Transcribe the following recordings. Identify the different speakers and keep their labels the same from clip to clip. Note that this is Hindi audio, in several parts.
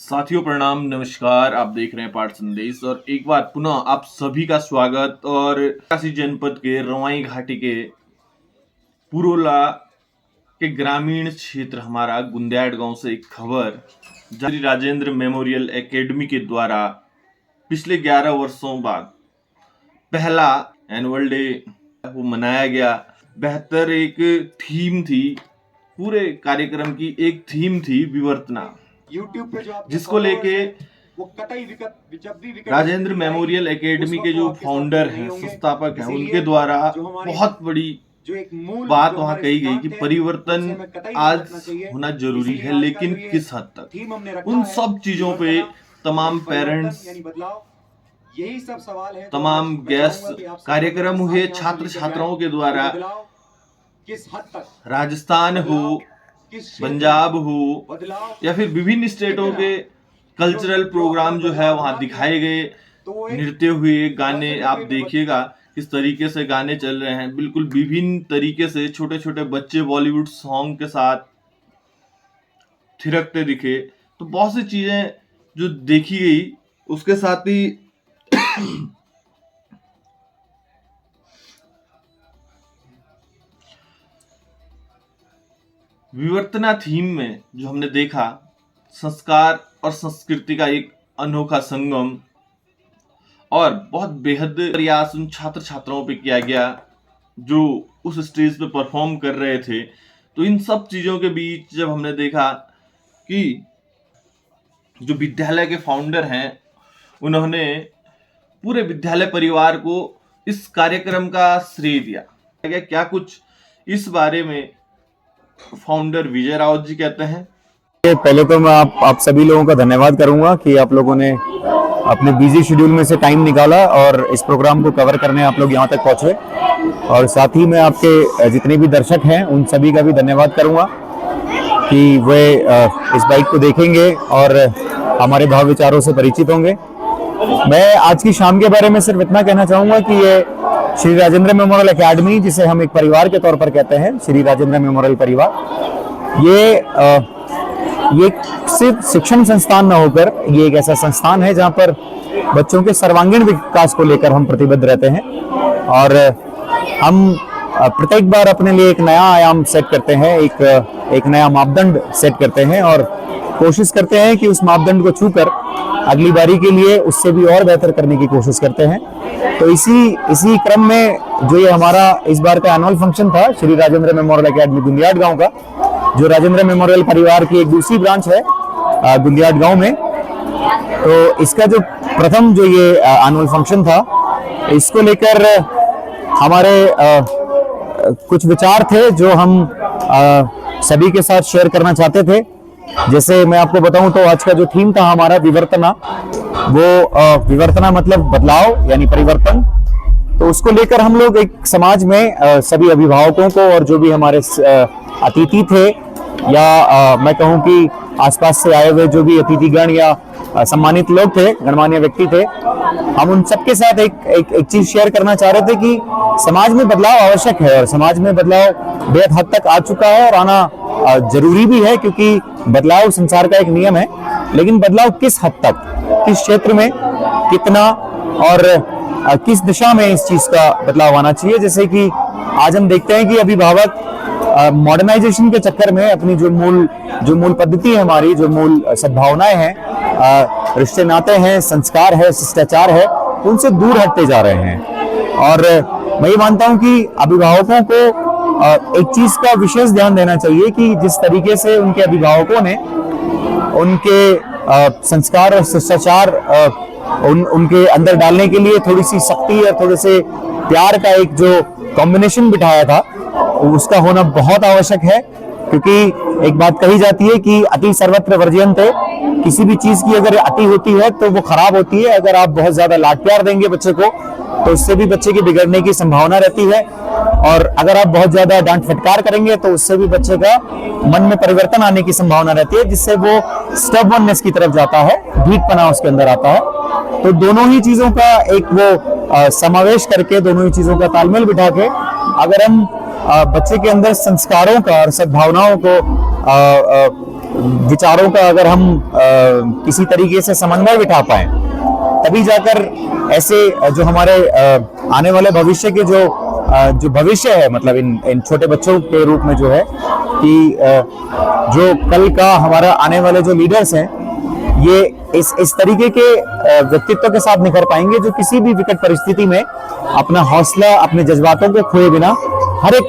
Speaker 1: साथियों प्रणाम नमस्कार। आप देख रहे हैं पाठ संदेश और एक बार पुनः आप सभी का स्वागत। और काशी जनपद के रवाई घाटी के पुरोला के ग्रामीण क्षेत्र हमारा गुंदियाड गांव से एक खबर। श्री राजेंद्र मेमोरियल एकेडमी के द्वारा पिछले 11 वर्षों बाद पहला एनुअल डे वो मनाया गया। बेहतर एक थीम थी, पूरे कार्यक्रम की एक थीम थी विवर्तना,
Speaker 2: YouTube पे जो
Speaker 1: जिसको लेके
Speaker 2: वो कतई विकट जब भी विकट
Speaker 1: राजेंद्र मेमोरियल एकेडमी के जो फाउंडर हैं, संस्थापक हैं, उनके द्वारा बहुत बड़ी
Speaker 2: जो एक मूल
Speaker 1: बात वहां कही गई कि परिवर्तन आज होना जरूरी है, लेकिन किस हद तक। उन सब चीजों पे तमाम पेरेंट्स,
Speaker 2: यही सब सवाल है,
Speaker 1: तमाम गेस्ट कार्यक्रम हुए छात्र छात्राओं के द्वारा।
Speaker 2: किस हद तक
Speaker 1: राजस्थान हो, पंजाब हो या फिर विभिन्न स्टेटों के कल्चरल प्रोग्राम जो है वहां दिखाए गए। नृत्य हुए, गाने आप देखिएगा किस तरीके से गाने चल रहे हैं, बिल्कुल विभिन्न तरीके से। छोटे छोटे बच्चे बॉलीवुड सॉन्ग के साथ थिरकते दिखे। तो बहुत सी चीजें जो देखी गई, उसके साथ ही विवर्तना थीम में जो हमने देखा, संस्कार और संस्कृति का एक अनोखा संगम, और बहुत बेहद प्रयास उन छात्र छात्राओं पे किया गया जो उस स्टेज पे परफॉर्म कर रहे थे। तो इन सब चीजों के बीच जब हमने देखा कि जो विद्यालय के फाउंडर हैं, उन्होंने पूरे विद्यालय परिवार को इस कार्यक्रम का श्रेय दिया। क्या कुछ इस बारे में फाउंडर विजय राउत जी कहते हैं।
Speaker 3: पहले तो मैं आप सभी लोगों का धन्यवाद करूंगा कि आप लोगों ने अपने बिजी शेड्यूल में से टाइम निकाला और इस प्रोग्राम को कवर करने आप लोग यहाँ तक पहुंचे। और साथ ही मैं आपके जितने भी दर्शक हैं उन सभी का भी धन्यवाद करूंगा कि वे इस बाइक को देखेंगे और हमारे भाव विचारों से परिचित होंगे। मैं आज की शाम के बारे में सिर्फ इतना कहना चाहूंगा कि ये श्री राजेंद्र मेमोरियल एकेडमी, जिसे हम एक परिवार के तौर पर कहते हैं, श्री राजेंद्र मेमोरियल परिवार, ये सिर्फ शिक्षण संस्थान न होकर ये एक ऐसा संस्थान है जहां पर बच्चों के सर्वांगीण विकास को लेकर हम प्रतिबद्ध रहते हैं। और हम प्रत्येक बार अपने लिए एक नया आयाम सेट करते हैं, एक नया मापदंड सेट करते हैं और कोशिश करते हैं कि उस मापदंड को छूकर अगली बारी के लिए उससे भी और बेहतर करने की कोशिश करते हैं। तो इसी क्रम में जो ये हमारा इस बार का एनुअल फंक्शन था श्री राजेंद्र मेमोरियल एकेडमी गुंदियाड गांव का, जो राजेंद्र मेमोरियल परिवार की एक दूसरी ब्रांच है गुंदियाड गांव में, तो इसका जो प्रथम जो ये एनुअल फंक्शन था, इसको लेकर हमारे कुछ विचार थे जो हम सभी के साथ शेयर करना चाहते थे। जैसे मैं आपको बताऊं तो आज का जो थीम था हमारा विवर्तना, वो विवर्तना मतलब बदलाव यानी परिवर्तन। तो उसको लेकर हम लोग एक समाज में सभी अभिभावकों को और जो भी हमारे अतिथि थे या मैं कहूं कि आसपास से आए हुए जो भी अतिथिगण या सम्मानित लोग थे, गणमान्य व्यक्ति थे, हम उन सबके साथ एक चीज शेयर करना चाह रहे थे कि समाज में बदलाव आवश्यक है और समाज में बदलाव बेहद हद तक आ चुका है और आना जरूरी भी है, क्योंकि बदलाव संसार का एक नियम है। लेकिन बदलाव किस हद तक, किस क्षेत्र में, कितना और किस दिशा में इस चीज का बदलाव आना चाहिए। जैसे कि आज हम देखते हैं कि अभिभावक मॉडर्नाइजेशन के चक्कर में अपनी जो मूल पद्धति है, हमारी जो मूल सद्भावनाएं हैं, रिश्ते नाते हैं, संस्कार है, शिष्टाचार है, उनसे दूर हटते जा रहे हैं। और मैं ये मानता हूं कि अभिभावकों को एक चीज का विशेष ध्यान देना चाहिए कि जिस तरीके से उनके अभिभावकों ने उनके संस्कार और शिष्टाचार उनके अंदर डालने के लिए थोड़ी सी सख्ती और थोड़े से प्यार का एक जो कॉम्बिनेशन बिठाया था, उसका होना बहुत आवश्यक है। क्योंकि एक बात कही जाती है कि अति सर्वत्र वर्जयन्ते, किसी भी चीज की अगर अति होती है तो वो खराब होती है। अगर आप बहुत ज्यादा लाड प्यार देंगे बच्चे को तो उससे भी बच्चे के बिगड़ने की संभावना रहती है, और अगर आप बहुत ज्यादा डांट फटकार करेंगे तो उससे भी बच्चे का मन में परिवर्तन आने की संभावना रहती है, जिससे वो स्टबर्ननेस की तरफ जाता है, ढीठपना उसके अंदर आता है। तो दोनों ही चीजों का एक वो समावेश करके, दोनों ही चीजों का तालमेल बिठा के अगर हम बच्चे के अंदर संस्कारों का और सद्भावनाओं को विचारों का अगर हम किसी तरीके से समन्वय बिठा पाए, तभी जाकर ऐसे जो हमारे आने वाले भविष्य के जो भविष्य है, मतलब इन छोटे बच्चों के रूप में जो है कि जो कल का हमारा आने वाले जो लीडर्स हैं, ये इस तरीके के व्यक्तित्व के साथ निखर पाएंगे जो किसी भी विकट परिस्थिति में अपना हौसला, अपने जज्बातों को खोए बिना हर एक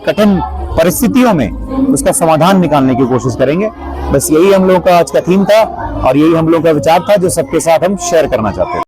Speaker 3: कठिन परिस्थितियों में उसका समाधान निकालने की कोशिश करेंगे। बस यही हम लोगों का आज का थीम था और यही हम लोगों का विचार था जो सबके साथ हम शेयर करना चाहते हैं।